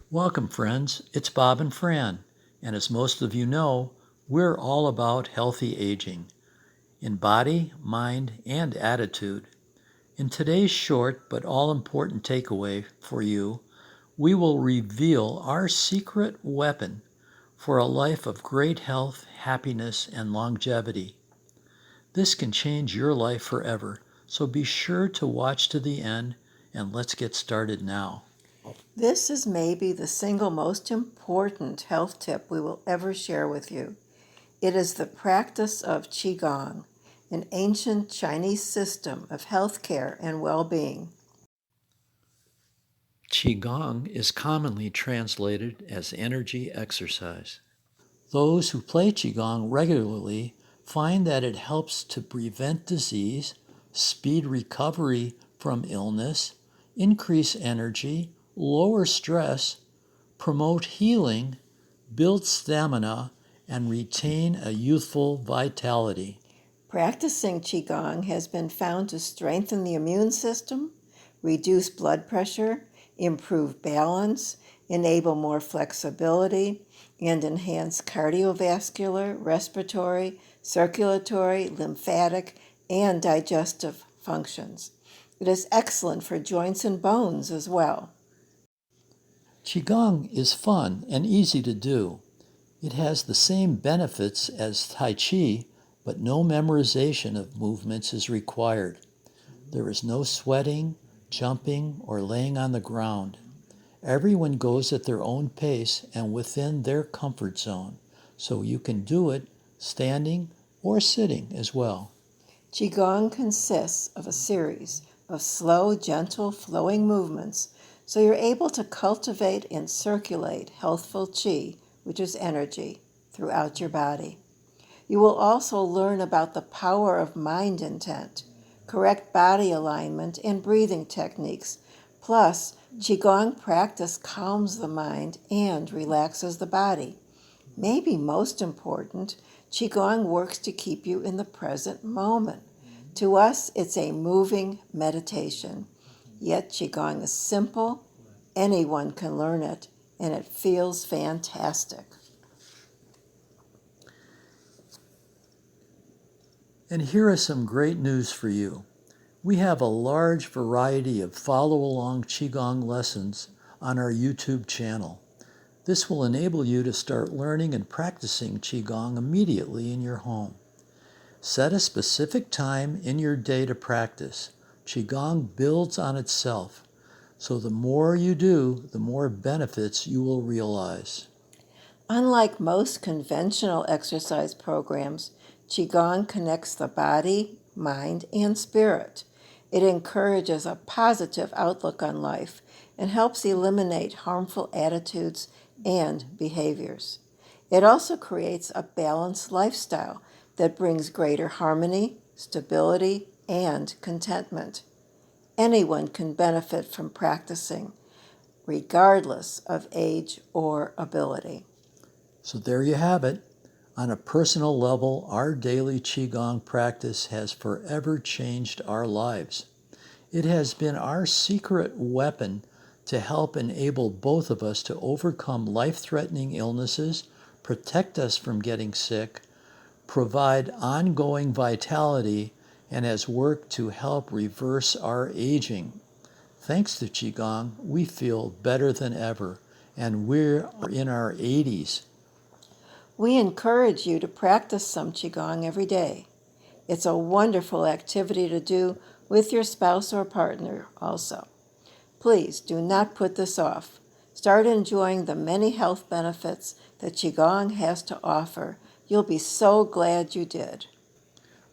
Welcome, friends. It's Bob and Fran, and as most of you know, we're all about healthy aging in body, mind, and attitude. In today's short but all-important takeaway for you, we will reveal our secret weapon for a life of great health, happiness, and longevity. This can change your life forever, so be sure to watch to the end, and let's get started now. This is maybe the single most important health tip we will ever share with you. It is the practice of Qigong, an ancient Chinese system of healthcare and well-being. Qigong is commonly translated as energy exercise. Those who play Qigong regularly find that it helps to prevent disease, speed recovery from illness, increase energy, lower stress, promote healing, build stamina, and retain a youthful vitality. Practicing Qigong has been found to strengthen the immune system, reduce blood pressure, improve balance, enable more flexibility, and enhance cardiovascular, respiratory, circulatory, lymphatic, and digestive functions. It is excellent for joints and bones as well. Qigong is fun and easy to do. It has the same benefits as Tai Chi, but no memorization of movements is required. There is no sweating, jumping, or laying on the ground. Everyone goes at their own pace and within their comfort zone, so you can do it standing or sitting as well. Qigong consists of a series of slow, gentle, flowing movements, so you're able to cultivate and circulate healthful qi, which is energy, throughout your body. You will also learn about the power of mind intent, correct body alignment, and breathing techniques. Plus, Qigong practice calms the mind and relaxes the body. Maybe most important, Qigong works to keep you in the present moment. To us, it's a moving meditation. Yet Qigong is simple, anyone can learn it, and it feels fantastic. And here is some great news for you. We have a large variety of follow-along Qigong lessons on our YouTube channel. This will enable you to start learning and practicing Qigong immediately in your home. Set a specific time in your day to practice. Qigong builds on itself, so the more you do, the more benefits you will realize. Unlike most conventional exercise programs, Qigong connects the body, mind, and spirit. It encourages a positive outlook on life and helps eliminate harmful attitudes and behaviors. It also creates a balanced lifestyle that brings greater harmony, stability, and contentment. Anyone can benefit from practicing, regardless of age or ability. So there you have it. On a personal level, our daily Qigong practice has forever changed our lives. It has been our secret weapon to help enable both of us to overcome life-threatening illnesses, protect us from getting sick, provide ongoing vitality, and has worked to help reverse our aging. Thanks to Qigong, we feel better than ever, and we're in our 80s. We encourage you to practice some Qigong every day. It's a wonderful activity to do with your spouse or partner also. Please do not put this off. Start enjoying the many health benefits that Qigong has to offer. You'll be so glad you did.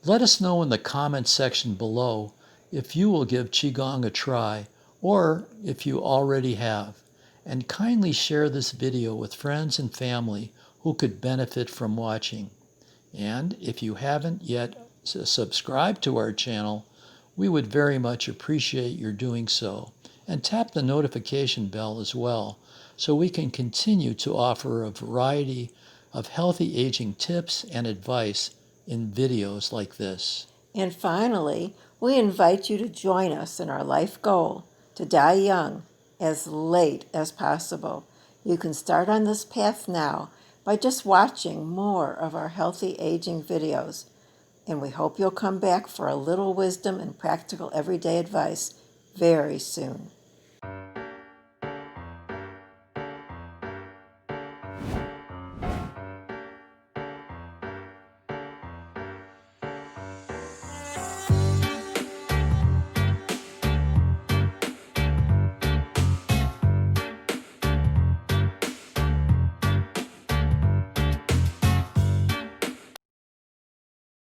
Let us know in the comments section below if you will give Qigong a try or if you already have. And kindly share this video with friends and family who could benefit from watching. And if you haven't yet subscribed to our channel, we would very much appreciate your doing so. And tap the notification bell as well, so we can continue to offer a variety of healthy aging tips and advice in videos like this. And finally, we invite you to join us in our life goal to die young as late as possible. You can start on this path now by just watching more of our healthy aging videos, and we hope you'll come back for a little wisdom and practical everyday advice very soon.